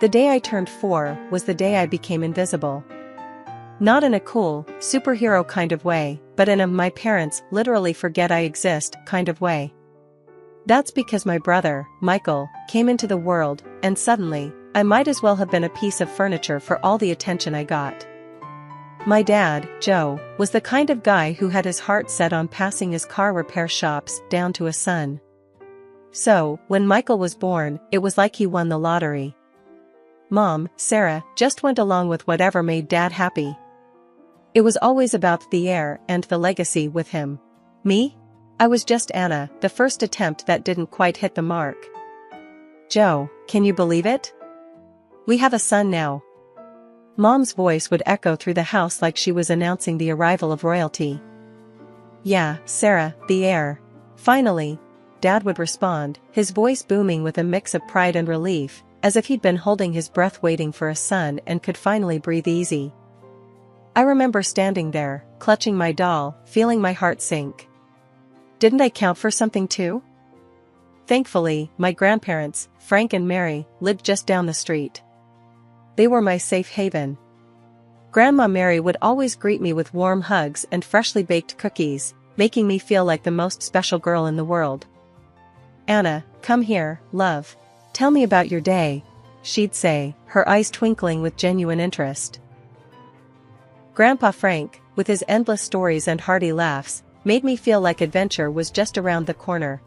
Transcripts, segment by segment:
The day I turned 4 was the day I became invisible. Not in a cool, superhero kind of way, but in a my parents literally forget I exist kind of way. That's because my brother, Michael, came into the world, and suddenly, I might as well have been a piece of furniture for all the attention I got. My dad, Joe, was the kind of guy who had his heart set on passing his car repair shops down to a son. So, when Michael was born, it was like he won the lottery. Mom, Sarah, just went along with whatever made Dad happy. It was always about the heir and the legacy with him. Me? I was just Anna, the first attempt that didn't quite hit the mark. Joe, can you believe it? We have a son now. Mom's voice would echo through the house like she was announcing the arrival of royalty. Yeah, Sarah, the heir. Finally, Dad would respond, his voice booming with a mix of pride and relief, as if he'd been holding his breath waiting for a son and could finally breathe easy. I remember standing there, clutching my doll, feeling my heart sink. Didn't I count for something too? Thankfully, my grandparents, Frank and Mary, lived just down the street. They were my safe haven. Grandma Mary would always greet me with warm hugs and freshly baked cookies, making me feel like the most special girl in the world. Anna, come here, love. Tell me about your day, she'd say, her eyes twinkling with genuine interest. Grandpa Frank, with his endless stories and hearty laughs, made me feel like adventure was just around the corner.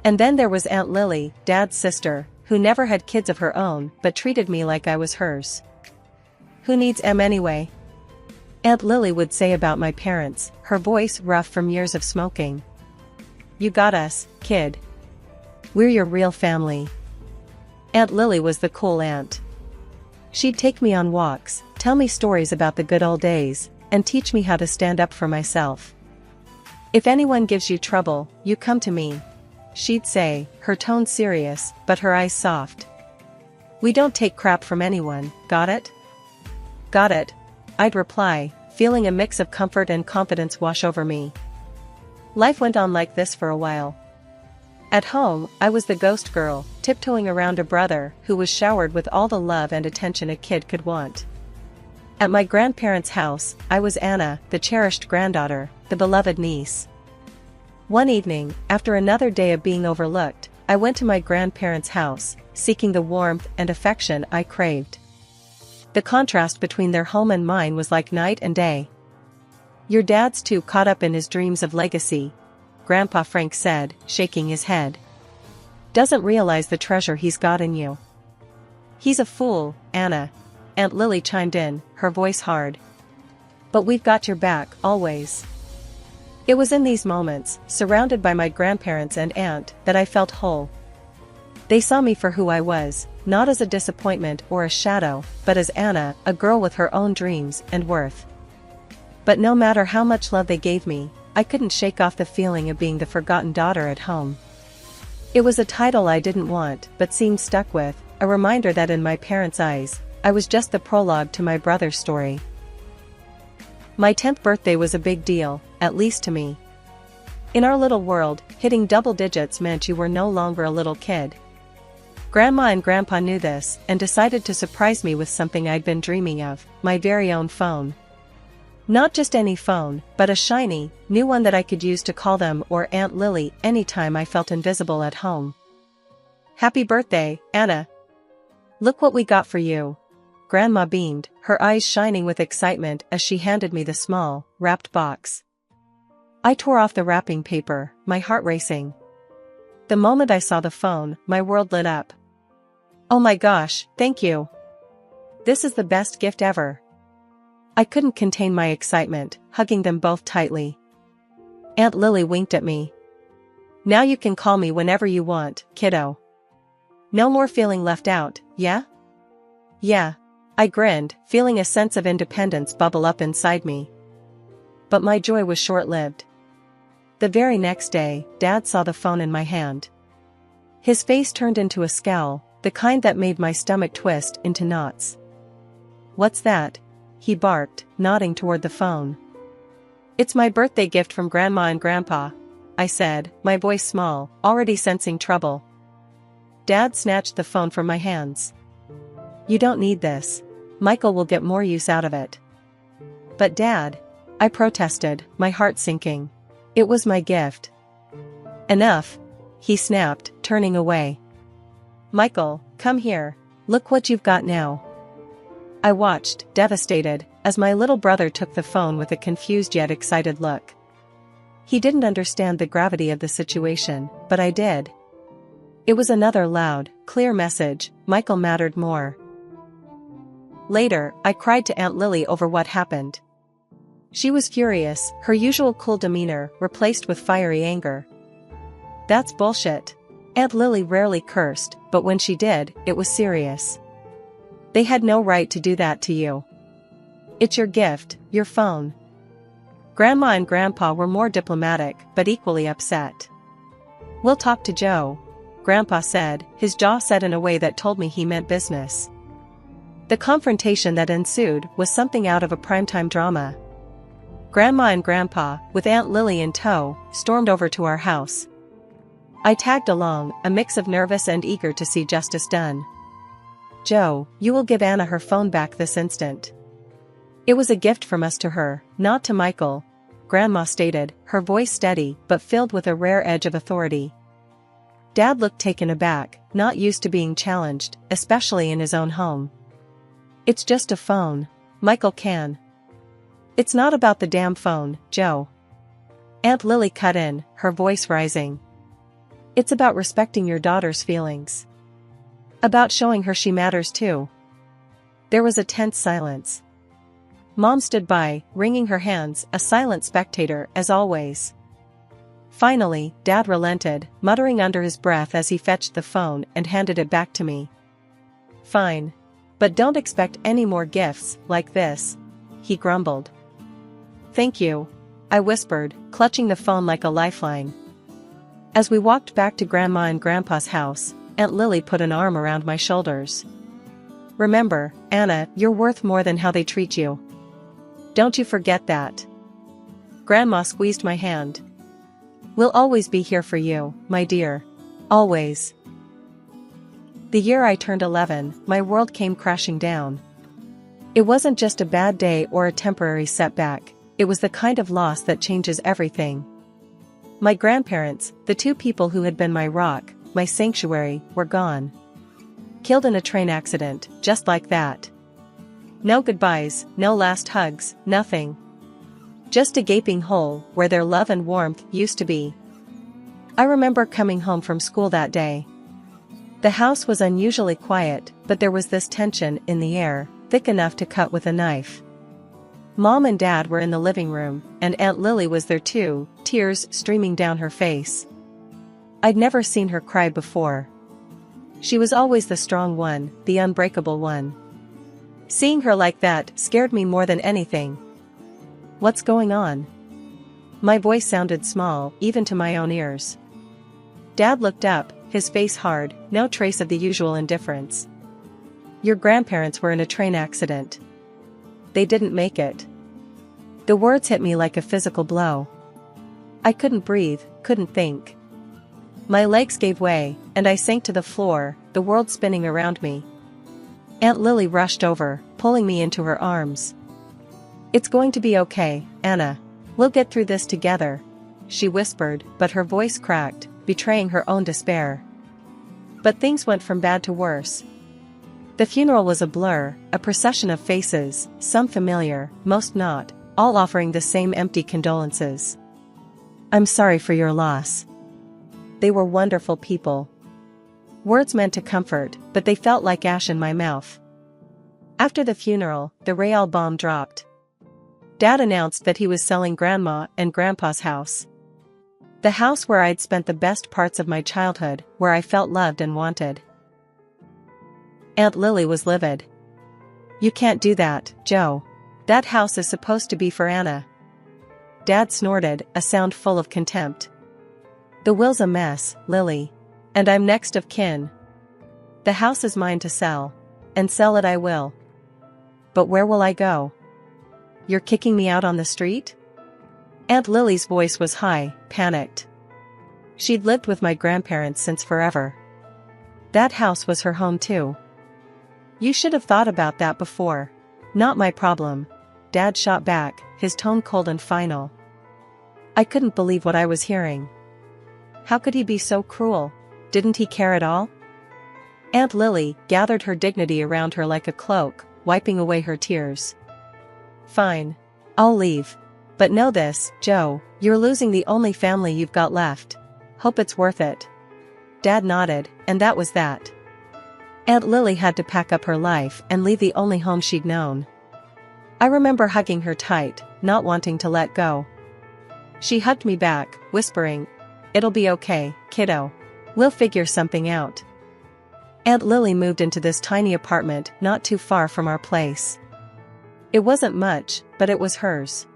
And then there was Aunt Lily, Dad's sister, who never had kids of her own but treated me like I was hers. Who needs em anyway? Aunt Lily would say about my parents, her voice rough from years of smoking. You got us, kid. We're your real family. Aunt Lily was the cool aunt. She'd take me on walks, tell me stories about the good old days, and teach me how to stand up for myself. If anyone gives you trouble, you come to me, she'd say, her tone serious, but her eyes soft. We don't take crap from anyone, got it? Got it, I'd reply, feeling a mix of comfort and confidence wash over me. Life went on like this for a while. At home, I was the ghost girl, tiptoeing around a brother who was showered with all the love and attention a kid could want. At my grandparents' house, I was Anna, the cherished granddaughter, the beloved niece. One evening, after another day of being overlooked, I went to my grandparents' house, seeking the warmth and affection I craved. The contrast between their home and mine was like night and day. Your dad's too caught up in his dreams of legacy, Grandpa Frank said, shaking his head. Doesn't realize the treasure he's got in you. He's a fool, Anna, Aunt Lily chimed in, her voice hard. But we've got your back, always. It was in these moments, surrounded by my grandparents and aunt, that I felt whole. They saw me for who I was, not as a disappointment or a shadow, but as Anna, a girl with her own dreams and worth. But no matter how much love they gave me, I couldn't shake off the feeling of being the forgotten daughter at home. It was a title I didn't want but seemed stuck with, a reminder that in my parents' eyes, I was just the prologue to my brother's story. My 10th birthday was a big deal, at least to me. In our little world, hitting double digits meant you were no longer a little kid. Grandma and Grandpa knew this and decided to surprise me with something I'd been dreaming of, my very own phone. Not just any phone, but a shiny, new one that I could use to call them or Aunt Lily anytime I felt invisible at home. Happy birthday, Anna! Look what we got for you. Grandma beamed, her eyes shining with excitement as she handed me the small, wrapped box. I tore off the wrapping paper, my heart racing. The moment I saw the phone, my world lit up. Oh my gosh, thank you! This is the best gift ever. I couldn't contain my excitement, hugging them both tightly. Aunt Lily winked at me. Now you can call me whenever you want, kiddo. No more feeling left out, yeah? Yeah. I grinned, feeling a sense of independence bubble up inside me. But my joy was short-lived. The very next day, Dad saw the phone in my hand. His face turned into a scowl, the kind that made my stomach twist into knots. What's that? He barked, nodding toward the phone. It's my birthday gift from Grandma and Grandpa, I said, my voice small, already sensing trouble. Dad snatched the phone from my hands. You don't need this. Michael will get more use out of it. But Dad, I protested, my heart sinking. It was my gift. Enough, he snapped, turning away. Michael, come here. Look what you've got now. I watched, devastated, as my little brother took the phone with a confused yet excited look. He didn't understand the gravity of the situation, but I did. It was another loud, clear message: Michael mattered more. Later, I cried to Aunt Lily over what happened. She was furious, her usual cool demeanor replaced with fiery anger. That's bullshit. Aunt Lily rarely cursed, but when she did, it was serious. They had no right to do that to you. It's your gift, your phone. Grandma and Grandpa were more diplomatic, but equally upset. We'll talk to Joe, Grandpa said, his jaw set in a way that told me he meant business. The confrontation that ensued was something out of a primetime drama. Grandma and Grandpa, with Aunt Lily in tow, stormed over to our house. I tagged along, a mix of nervous and eager to see justice done. Joe, you will give Anna her phone back this instant. It was a gift from us to her, not to Michael, Grandma stated, her voice steady but filled with a rare edge of authority. Dad looked taken aback, not used to being challenged, especially in his own home. It's just a phone. Michael can. It's not about the damn phone, Joe. Aunt Lily cut in, her voice rising. It's about respecting your daughter's feelings. About showing her she matters too. There was a tense silence. Mom stood by, wringing her hands, a silent spectator, as always. Finally, Dad relented, muttering under his breath as he fetched the phone and handed it back to me. Fine. But don't expect any more gifts like this, he grumbled. Thank you, I whispered, clutching the phone like a lifeline. As we walked back to Grandma and Grandpa's house, Aunt Lily put an arm around my shoulders. Remember, Anna, you're worth more than how they treat you. Don't you forget that. Grandma squeezed my hand. We'll always be here for you, my dear. Always. The year I turned 11, my world came crashing down. It wasn't just a bad day or a temporary setback, it was the kind of loss that changes everything. My grandparents, the two people who had been my rock, my sanctuary, were gone. Killed in a train accident, just like that. No goodbyes, no last hugs, nothing. Just a gaping hole where their love and warmth used to be. I remember coming home from school that day. The house was unusually quiet, but there was this tension in the air, thick enough to cut with a knife. Mom and Dad were in the living room, and Aunt Lily was there too, tears streaming down her face. I'd never seen her cry before. She was always the strong one, the unbreakable one. Seeing her like that scared me more than anything. What's going on? My voice sounded small, even to my own ears. Dad looked up, his face hard, no trace of the usual indifference. Your grandparents were in a train accident. They didn't make it. The words hit me like a physical blow. I couldn't breathe, couldn't think. My legs gave way, and I sank to the floor, the world spinning around me. Aunt Lily rushed over, pulling me into her arms. It's going to be okay, Anna. We'll get through this together, she whispered, but her voice cracked, betraying her own despair. But things went from bad to worse. The funeral was a blur, a procession of faces, some familiar, most not, all offering the same empty condolences. I'm sorry for your loss. They were wonderful people. Words meant to comfort, but they felt like ash in my mouth. After the funeral, the real bomb dropped. Dad announced that he was selling Grandma and Grandpa's house. The house where I'd spent the best parts of my childhood, where I felt loved and wanted. Aunt Lily was livid. You can't do that, Joe. That house is supposed to be for Anna. Dad snorted, a sound full of contempt. The will's a mess, Lily. And I'm next of kin. The house is mine to sell. And sell it I will. But where will I go? You're kicking me out on the street? Aunt Lily's voice was high, panicked. She'd lived with my grandparents since forever. That house was her home too. You should have thought about that before. Not my problem. Dad shot back, his tone cold and final. I couldn't believe what I was hearing. How could he be so cruel? Didn't he care at all? Aunt Lily gathered her dignity around her like a cloak, wiping away her tears. Fine. I'll leave. But know this, Joe, you're losing the only family you've got left. Hope it's worth it. Dad nodded, and that was that. Aunt Lily had to pack up her life and leave the only home she'd known. I remember hugging her tight, not wanting to let go. She hugged me back, whispering, "It'll be okay, kiddo. We'll figure something out." Aunt Lily moved into this tiny apartment not too far from our place. It wasn't much, but it was hers.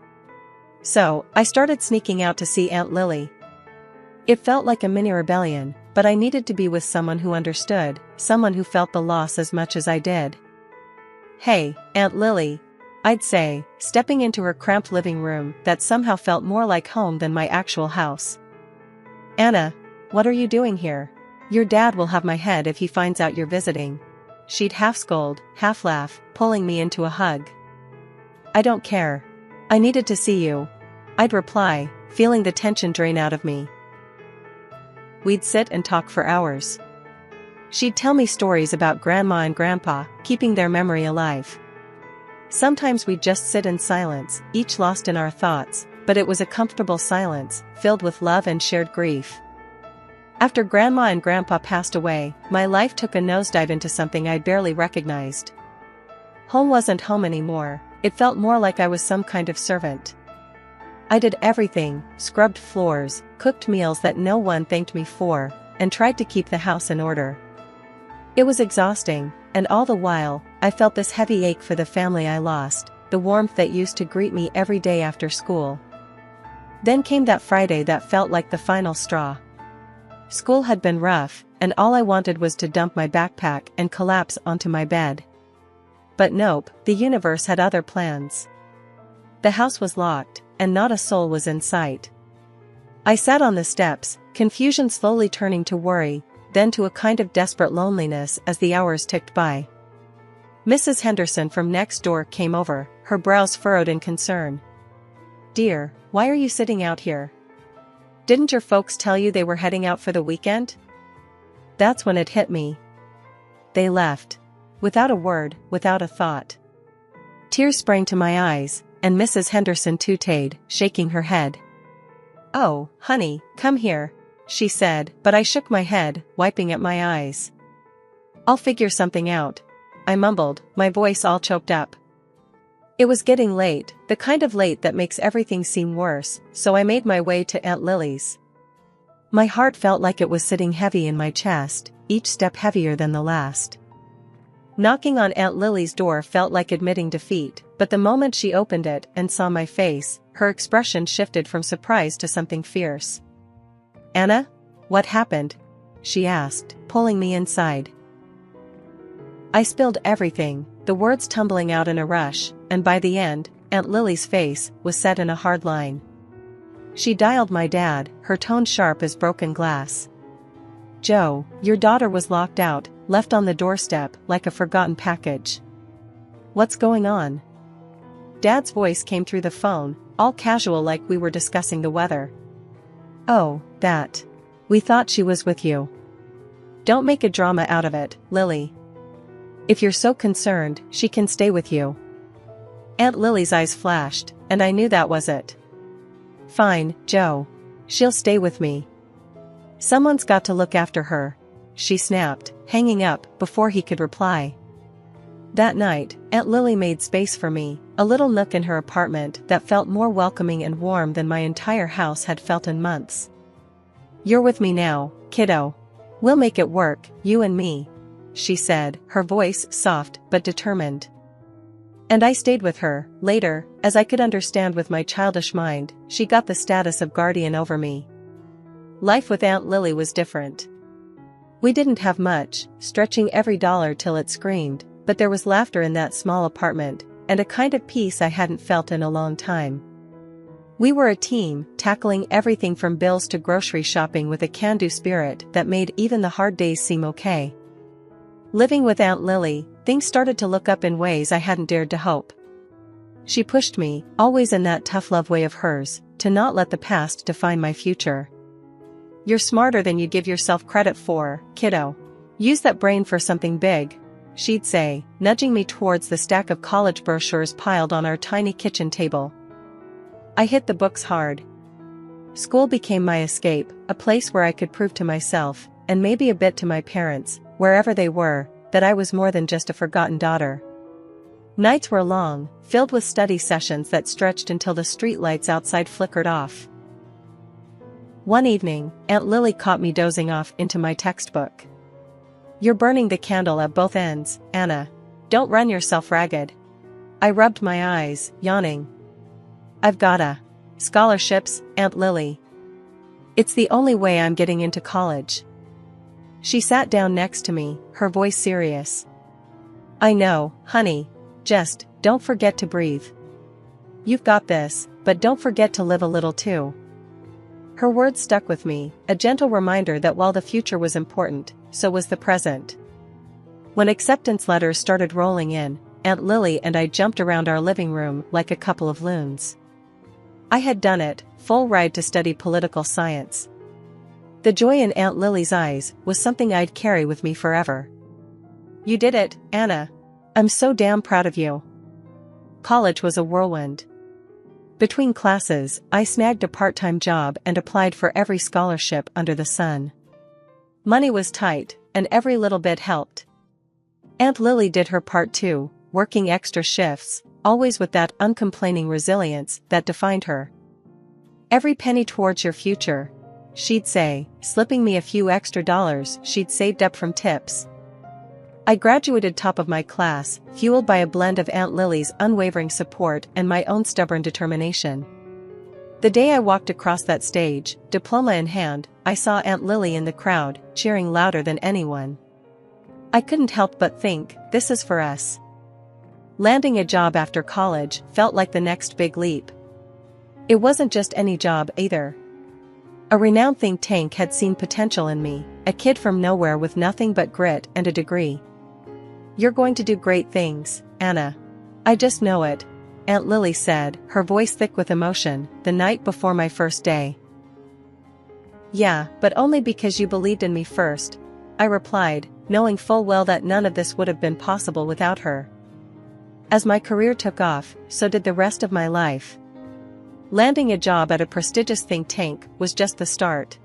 So, I started sneaking out to see Aunt Lily. It felt like a mini rebellion, but I needed to be with someone who understood, someone who felt the loss as much as I did. "Hey, Aunt Lily," I'd say, stepping into her cramped living room that somehow felt more like home than my actual house. "Anna, what are you doing here? Your dad will have my head if he finds out you're visiting." She'd half scold, half laugh, pulling me into a hug. "I don't care. I needed to see you," I'd reply, feeling the tension drain out of me. We'd sit and talk for hours. She'd tell me stories about Grandma and Grandpa, keeping their memory alive. Sometimes we'd just sit in silence, each lost in our thoughts, but it was a comfortable silence, filled with love and shared grief. After Grandma and Grandpa passed away, my life took a nosedive into something I barely recognized. Home wasn't home anymore, it felt more like I was some kind of servant. I did everything, scrubbed floors, cooked meals that no one thanked me for, and tried to keep the house in order. It was exhausting, and all the while, I felt this heavy ache for the family I lost, the warmth that used to greet me every day after school. Then came that Friday that felt like the final straw. School had been rough, and all I wanted was to dump my backpack and collapse onto my bed. But nope, the universe had other plans. The house was locked, and not a soul was in sight. I sat on the steps, confusion slowly turning to worry, then to a kind of desperate loneliness as the hours ticked by. Mrs. Henderson from next door came over, her brows furrowed in concern. "Dear, why are you sitting out here? Didn't your folks tell you they were heading out for the weekend?" That's when it hit me. They left. Without a word, without a thought. Tears sprang to my eyes, and Mrs. Henderson tooted, shaking her head. "Oh, honey, come here," she said, but I shook my head, wiping at my eyes. "I'll figure something out," I mumbled, my voice all choked up. It was getting late, the kind of late that makes everything seem worse, so I made my way to Aunt Lily's. My heart felt like it was sitting heavy in my chest, each step heavier than the last. Knocking on Aunt Lily's door felt like admitting defeat, but the moment she opened it and saw my face, her expression shifted from surprise to something fierce. "Anna? What happened?" she asked, pulling me inside. I spilled everything, the words tumbling out in a rush, and by the end, Aunt Lily's face was set in a hard line. She dialed my dad, her tone sharp as broken glass. "Joe, your daughter was locked out, left on the doorstep like a forgotten package. What's going on?" Dad's voice came through the phone, all casual like we were discussing the weather. "Oh, that. We thought she was with you. Don't make a drama out of it, Lily. If you're so concerned, she can stay with you." Aunt Lily's eyes flashed, and I knew that was it. "Fine, Joe. She'll stay with me. Someone's got to look after her," she snapped, hanging up before he could reply. That night, Aunt Lily made space for me, a little nook in her apartment that felt more welcoming and warm than my entire house had felt in months. "You're with me now, kiddo. We'll make it work, you and me," she said, her voice soft but determined. And I stayed with her. Later, as I could understand with my childish mind, she got the status of guardian over me. Life with Aunt Lily was different. We didn't have much, stretching every dollar till it screamed, but there was laughter in that small apartment, and a kind of peace I hadn't felt in a long time. We were a team, tackling everything from bills to grocery shopping with a can-do spirit that made even the hard days seem okay. Living with Aunt Lily, things started to look up in ways I hadn't dared to hope. She pushed me, always in that tough love way of hers, to not let the past define my future. "You're smarter than you give yourself credit for, kiddo. Use that brain for something big," she'd say, nudging me towards the stack of college brochures piled on our tiny kitchen table. I hit the books hard. School became my escape, a place where I could prove to myself, and maybe a bit to my parents, wherever they were, that I was more than just a forgotten daughter. Nights were long, filled with study sessions that stretched until the streetlights outside flickered off. One evening, Aunt Lily caught me dozing off into my textbook. "You're burning the candle at both ends, Anna. Don't run yourself ragged." I rubbed my eyes, yawning. "I've gotta. Scholarships, Aunt Lily. It's the only way I'm getting into college." She sat down next to me, her voice serious. "I know, honey. Just, don't forget to breathe. You've got this, but don't forget to live a little too." Her words stuck with me, a gentle reminder that while the future was important, so was the present. When acceptance letters started rolling in, Aunt Lily and I jumped around our living room like a couple of loons. I had done it, full ride to study political science. The joy in Aunt Lily's eyes was something I'd carry with me forever. "You did it, Anna. I'm so damn proud of you." College was a whirlwind. Between classes, I snagged a part-time job and applied for every scholarship under the sun. Money was tight, and every little bit helped. Aunt Lily did her part too, working extra shifts, always with that uncomplaining resilience that defined her. "Every penny towards your future," she'd say, slipping me a few extra dollars she'd saved up from tips. I graduated top of my class, fueled by a blend of Aunt Lily's unwavering support and my own stubborn determination. The day I walked across that stage, diploma in hand, I saw Aunt Lily in the crowd, cheering louder than anyone. I couldn't help but think, this is for us. Landing a job after college felt like the next big leap. It wasn't just any job either. A renowned think tank had seen potential in me, a kid from nowhere with nothing but grit and a degree. "You're going to do great things, Anna. I just know it," Aunt Lily said, her voice thick with emotion, the night before my first day. "Yeah, but only because you believed in me first," I replied, knowing full well that none of this would have been possible without her. As my career took off, so did the rest of my life. Landing a job at a prestigious think tank was just the start.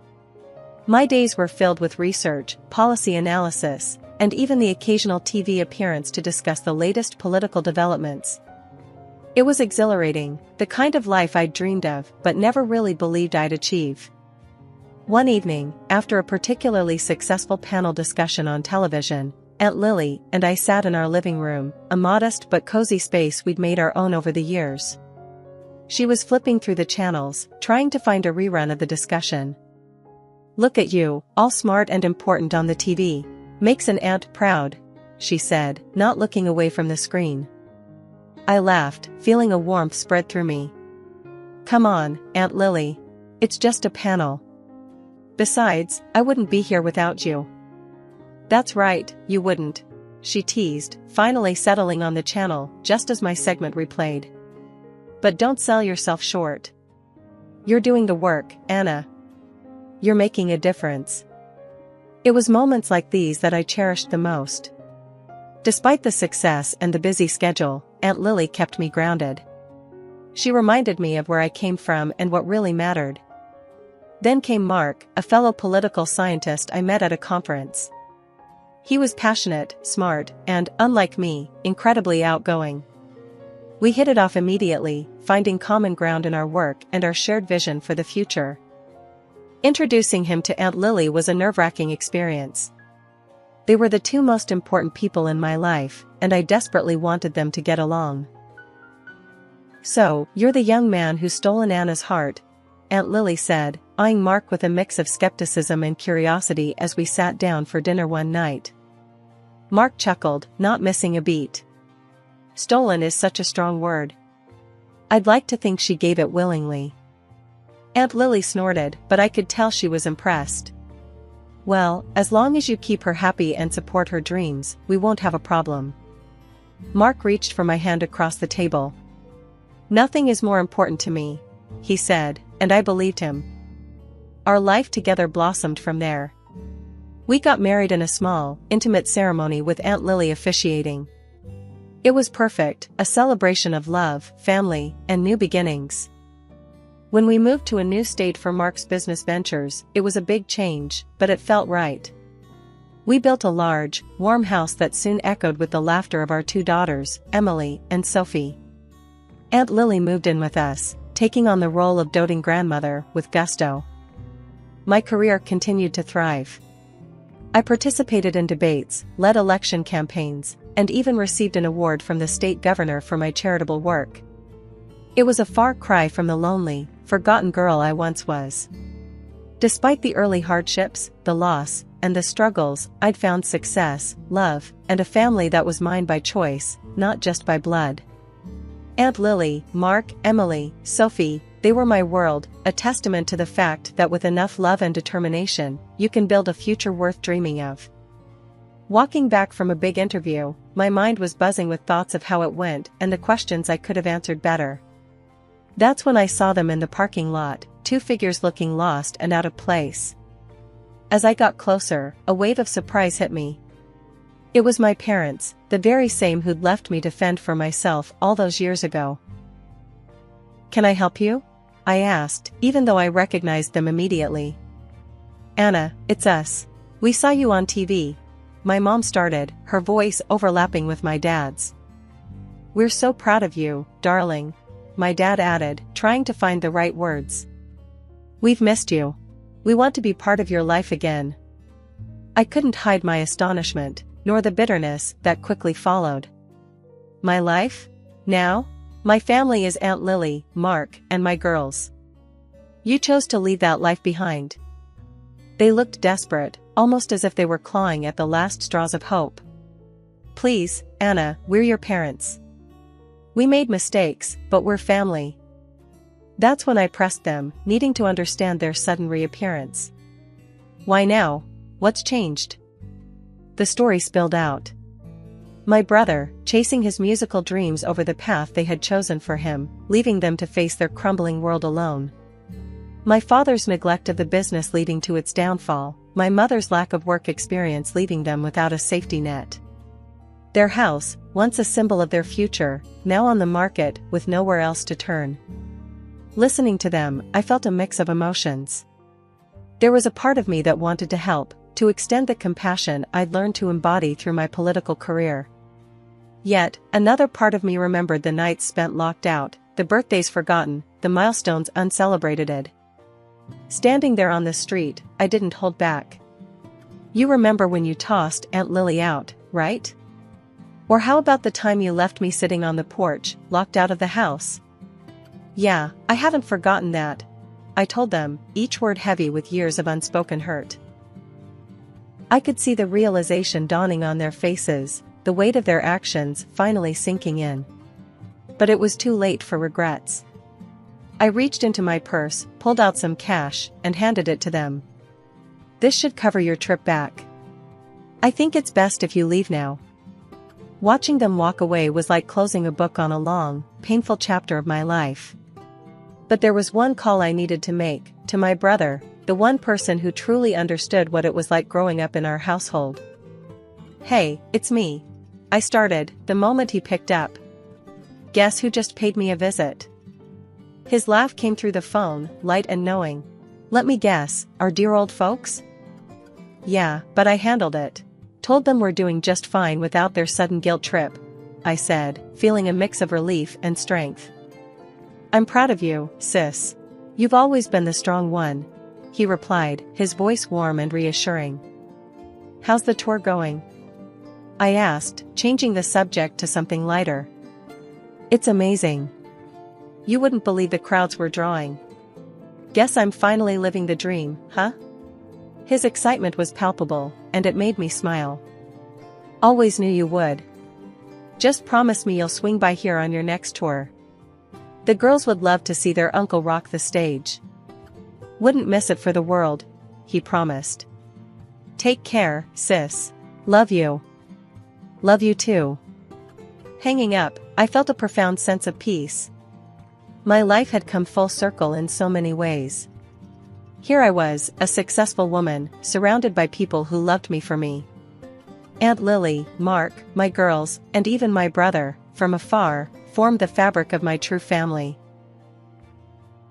My days were filled with research, policy analysis, and even the occasional TV appearance to discuss the latest political developments. It was exhilarating, the kind of life I'd dreamed of but never really believed I'd achieve. One evening, after a particularly successful panel discussion on television, Aunt Lily and I sat in our living room, a modest but cozy space we'd made our own over the years. She was flipping through the channels, trying to find a rerun of the discussion. "Look at you, all smart and important on the TV. Makes an aunt proud," she said, not looking away from the screen. I laughed, feeling a warmth spread through me. "Come on, Aunt Lily. It's just a panel. Besides, I wouldn't be here without you." "That's right, you wouldn't," she teased, finally settling on the channel just as my segment replayed. "But don't sell yourself short. You're doing the work, Anna. You're making a difference." It was moments like these that I cherished the most. Despite the success and the busy schedule, Aunt Lily kept me grounded. She reminded me of where I came from and what really mattered. Then came Mark, a fellow political scientist I met at a conference. He was passionate, smart, and, unlike me, incredibly outgoing. We hit it off immediately, finding common ground in our work and our shared vision for the future. Introducing him to Aunt Lily was a nerve-wracking experience. They were the two most important people in my life, and I desperately wanted them to get along. "So, you're the young man who's stolen Anna's heart," Aunt Lily said, eyeing Mark with a mix of skepticism and curiosity as we sat down for dinner one night. Mark chuckled, not missing a beat. "Stolen is such a strong word. I'd like to think she gave it willingly." Aunt Lily snorted, but I could tell she was impressed. Well, as long as you keep her happy and support her dreams, we won't have a problem. Mark reached for my hand across the table. Nothing is more important to me, he said, and I believed him. Our life together blossomed from there. We got married in a small, intimate ceremony with Aunt Lily officiating. It was perfect, a celebration of love, family, and new beginnings. When we moved to a new state for Mark's business ventures, it was a big change, but it felt right. We built a large, warm house that soon echoed with the laughter of our two daughters, Emily and Sophie. Aunt Lily moved in with us, taking on the role of doting grandmother with gusto. My career continued to thrive. I participated in debates, led election campaigns, and even received an award from the state governor for my charitable work. It was a far cry from the lonely, forgotten girl I once was. Despite the early hardships, the loss, and the struggles, I'd found success, love, and a family that was mine by choice, not just by blood. Aunt Lily, Mark, Emily, Sophie, they were my world, a testament to the fact that with enough love and determination, you can build a future worth dreaming of. Walking back from a big interview, my mind was buzzing with thoughts of how it went and the questions I could have answered better. That's when I saw them in the parking lot, two figures looking lost and out of place. As I got closer, a wave of surprise hit me. It was my parents, the very same who'd left me to fend for myself all those years ago. "Can I help you?" I asked, even though I recognized them immediately. "Anna, it's us. We saw you on TV." My mom started, her voice overlapping with my dad's. "We're so proud of you, darling," my dad added, trying to find the right words. "We've missed you. We want to be part of your life again." I couldn't hide my astonishment, nor the bitterness that quickly followed. My life? Now? My family is Aunt Lily, Mark, and my girls. You chose to leave that life behind. They looked desperate, almost as if they were clawing at the last straws of hope. "Please, Anna, we're your parents. We made mistakes, but we're family." That's when I pressed them, needing to understand their sudden reappearance. "Why now? What's changed?" The story spilled out. My brother, chasing his musical dreams over the path they had chosen for him, leaving them to face their crumbling world alone. My father's neglect of the business leading to its downfall, my mother's lack of work experience leaving them without a safety net. Their house, once a symbol of their future, now on the market with nowhere else to turn. Listening to them, I felt a mix of emotions. There was a part of me that wanted to help, to extend the compassion I'd learned to embody through my political career. Yet, another part of me remembered the nights spent locked out, the birthdays forgotten, the milestones uncelebrated. Standing there on the street, I didn't hold back. "You remember when you tossed Aunt Lily out, right? Or how about the time you left me sitting on the porch, locked out of the house?" "Yeah, I haven't forgotten that," I told them, each word heavy with years of unspoken hurt. I could see the realization dawning on their faces, the weight of their actions finally sinking in. But it was too late for regrets. I reached into my purse, pulled out some cash, and handed it to them. "This should cover your trip back. I think it's best if you leave now." Watching them walk away was like closing a book on a long, painful chapter of my life. But there was one call I needed to make, to my brother, the one person who truly understood what it was like growing up in our household. "Hey, it's me," I started, the moment he picked up. "Guess who just paid me a visit?" His laugh came through the phone, light and knowing. "Let me guess, our dear old folks?" "Yeah, but I handled it. Told them we're doing just fine without their sudden guilt trip," I said, feeling a mix of relief and strength. "I'm proud of you, sis. You've always been the strong one," he replied, his voice warm and reassuring. "How's the tour going?" I asked, changing the subject to something lighter. "It's amazing. You wouldn't believe the crowds we're drawing. Guess I'm finally living the dream, huh?" His excitement was palpable, and it made me smile. "Always knew you would. Just promise me you'll swing by here on your next tour. The girls would love to see their uncle rock the stage." "Wouldn't miss it for the world," he promised. Take care, sis. Love you. Love you too. Hanging up, I felt a profound sense of peace. My life had come full circle in so many ways. Here I was, a successful woman, surrounded by people who loved me for me. Aunt Lily, Mark, my girls, and even my brother, from afar, formed the fabric of my true family.